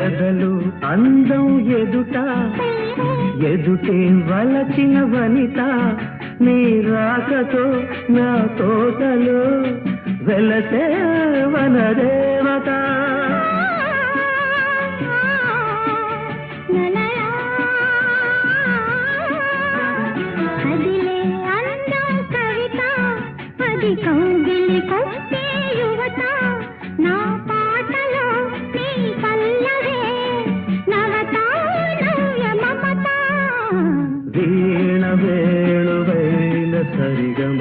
ఎదలు అందం ఎదుట ఎదుటే వలచిన వనిత నీ రాకతో నా తోటలో వెలసే వనదేవత అదిలే అందం కవిత అది కౌగిలి కొట్టే యువత నా పాటలో నీ పల్లవే నవత నవ్య మమత వీణ వేణువైన సరిగమ